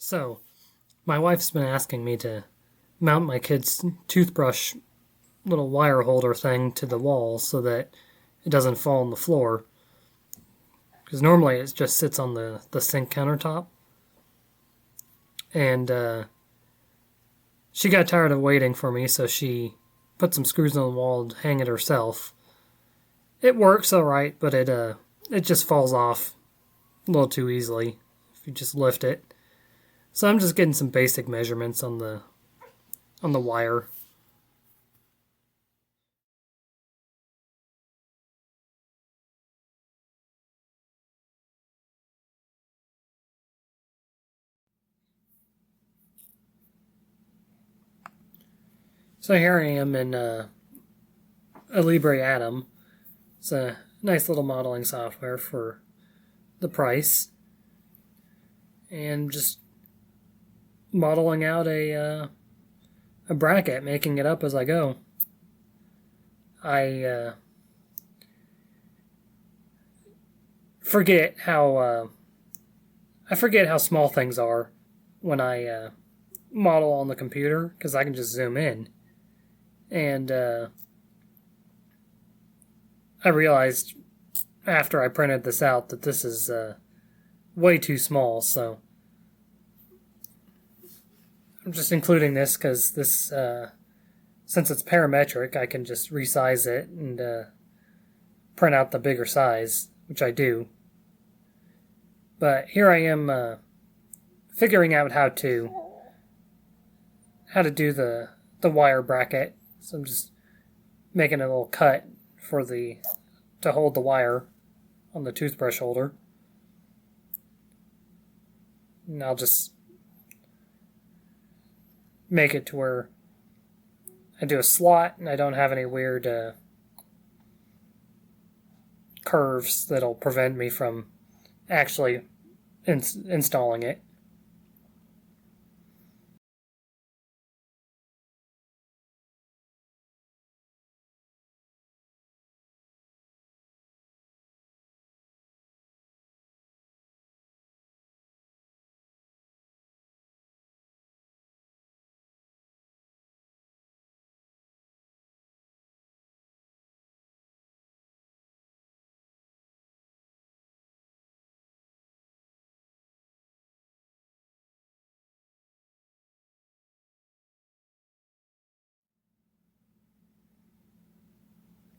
So, my wife's been asking me to mount my kid's toothbrush little wire holder thing to the wall so that it doesn't fall on the floor. Because normally it just sits on the sink countertop. And she got tired of waiting for me, so she put some screws on the wall to hang it herself. It works alright, but it just falls off a little too easily if you just lift it. So I'm just getting some basic measurements on the wire. So here I am in a Libre Atom. It's a nice little modeling software for the price, and just modeling out a bracket, making it up as I go. I forget how small things are when I model on the computer, because I can just zoom in, and I realized after I printed this out that this is way too small, so I'm just including this because this, since it's parametric, I can just resize it and print out the bigger size, which I do. But here I am figuring out how to do the wire bracket. So I'm just making a little cut for to hold the wire on the toothbrush holder. And I'll just make it to where I do a slot and I don't have any weird curves that'll prevent me from actually installing it.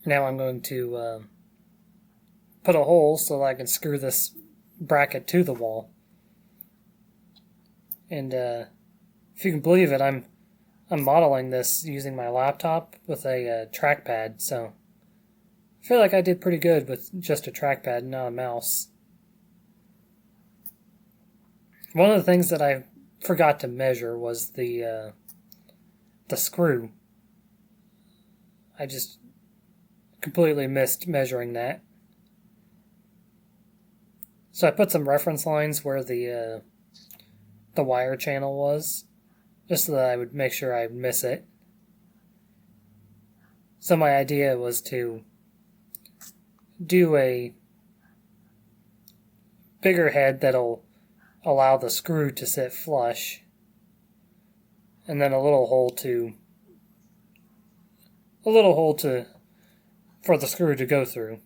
Now I'm going to put a hole so that I can screw this bracket to the wall. And if you can believe it, I'm modeling this using my laptop with a trackpad, so I feel like I did pretty good with just a trackpad and not a mouse. One of the things that I forgot to measure was the screw. I just completely missed measuring that. So I put some reference lines where the wire channel was, just so that I would make sure I'd miss it. So my idea was to do a bigger head that'll allow the screw to sit flush, and then a little hole for the screw to go through.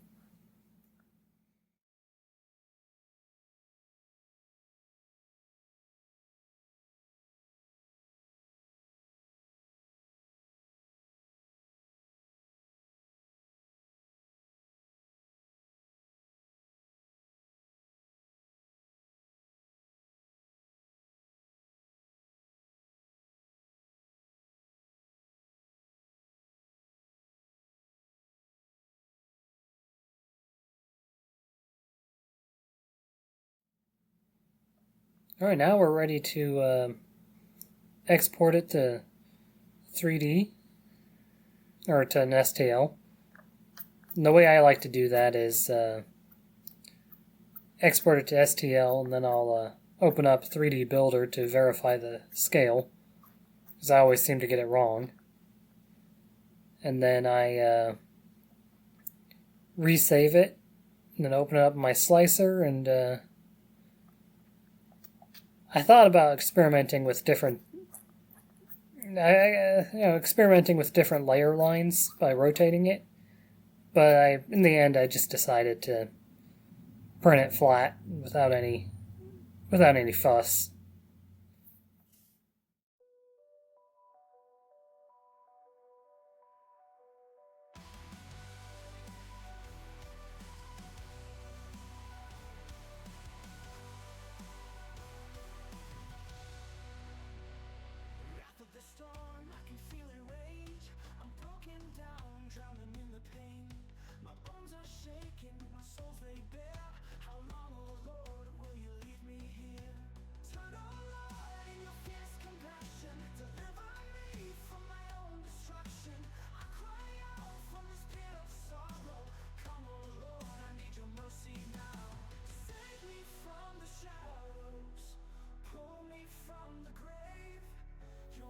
Alright, now we're ready to export it to 3D, or to an STL. And the way I like to do that is export it to STL, and then I'll open up 3D Builder to verify the scale, because I always seem to get it wrong. And then I resave it, and then open it up in my slicer, and I thought about experimenting with experimenting with different layer lines by rotating it, but in the end, I just decided to print it flat without any fuss.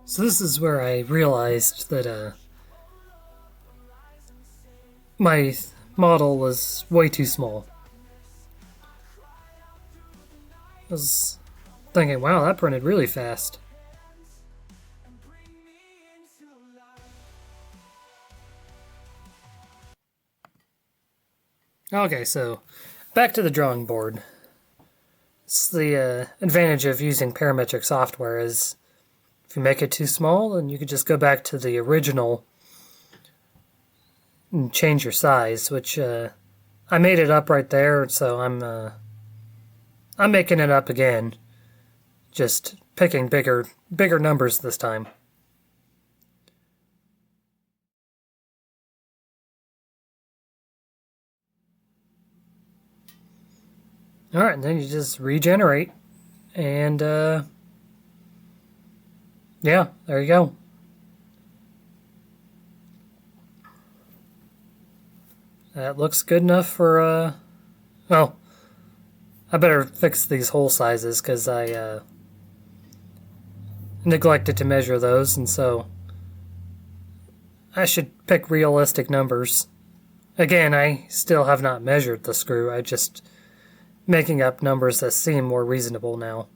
So this is where I realized that my model was way too small. I was thinking, wow, that printed really fast. Okay, so back to the drawing board. It's the advantage of using parametric software is if you make it too small, then you could just go back to the original and change your size, which I made it up right there, so I'm making it up again, just picking bigger numbers this time. Alright, and then you just regenerate, and yeah, there you go. That looks good enough for, well, I better fix these hole sizes, because I neglected to measure those, and so I should pick realistic numbers. Again, I still have not measured the screw, I just making up numbers that seem more reasonable now.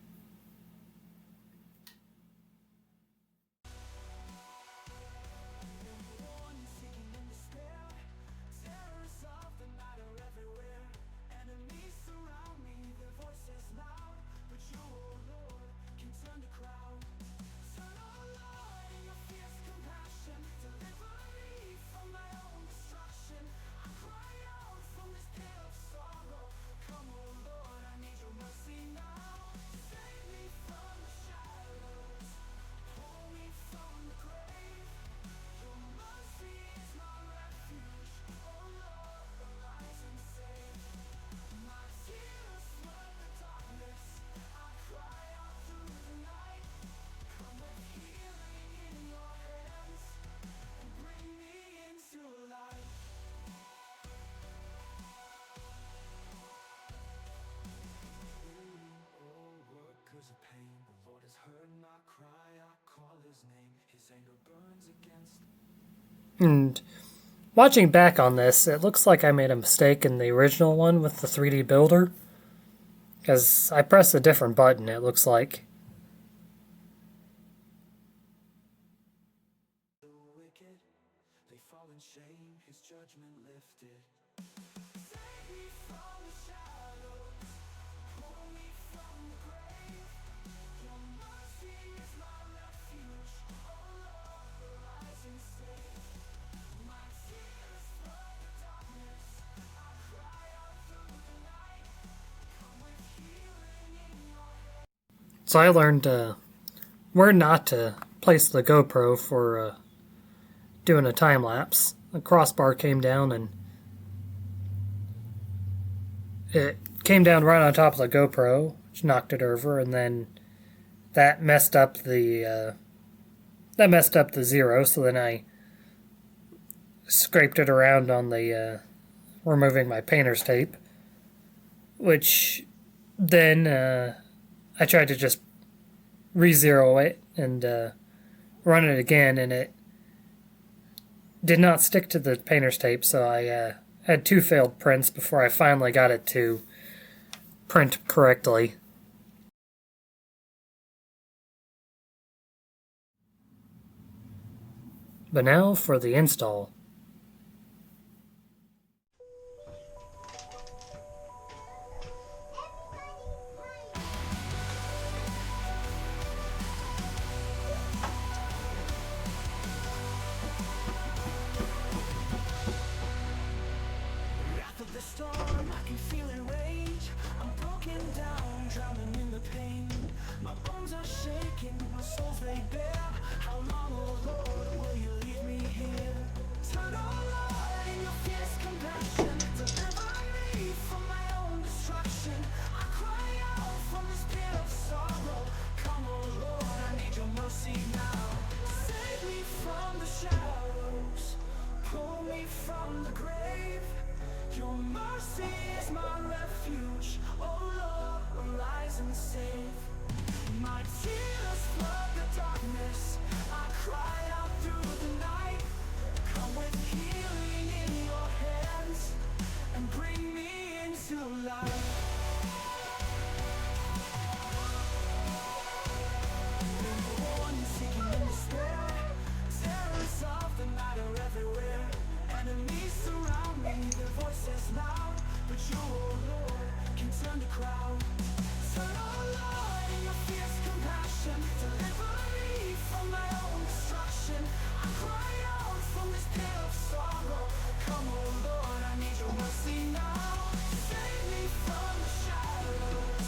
And watching back on this, it looks like I made a mistake in the original one with the 3D builder, because I pressed a different button, it looks like. So I learned where not to place the GoPro for doing a time lapse. The crossbar came down and it came down right on top of the GoPro, which knocked it over, and then that messed up the zero. So then I scraped it around on the removing my painter's tape, which then I tried to just re-zero it and run it again, and it did not stick to the painter's tape, so I had 2 failed prints before I finally got it to print correctly. But now for the install. After the storm, I can feel it rage. I'm broken down, drowning in the pain. My bones are shaking, my soul's laid bare. How long, oh Lord, will you leave me here? Turn, oh Lord, in your fierce compassion. Deliver me from my own destruction. I cry out from this pit of sorrow. Come, oh Lord, I need your mercy now. Save me from the shadows. Pull me from the grave. Your mercy is my refuge. Oh Lord, arise and save. My tears flood the darkness. I cry out through the night. Come with healing in your hands and bring me into life. One seeking in despair. Terrors of the night are everywhere. Enemies surround me, their voices loud. But you, oh Lord, can turn the crowd. Turn, oh Lord, in your fierce compassion. Deliver me from my own destruction. I cry out from this pit of sorrow. Come, oh Lord, I need your mercy now. Save me from the shadows.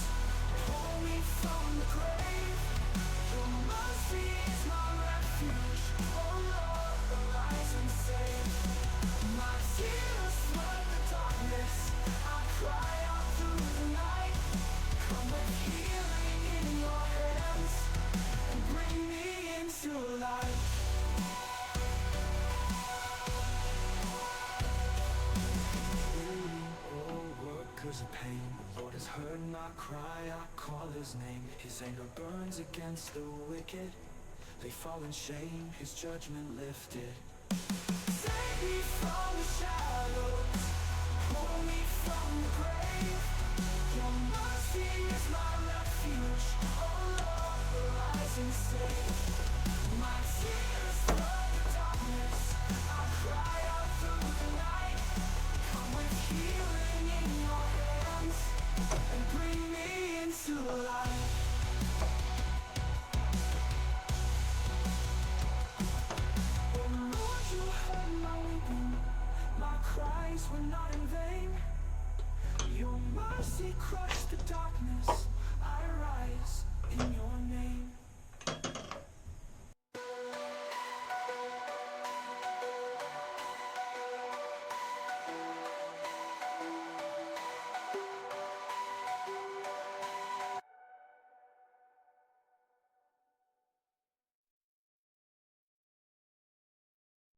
Pull me from the grave. Your mercy is my refuge. Oh Lord, arise and save. My tears flood the darkness. I cry out through the night. Come with healing in your hands and bring me into life. Oh, workers of pain, the Lord has heard my cry. I call his name. His anger burns against the wicked. They fall in shame, his judgment lifted. Save me from the shadows. Pull me from the grave.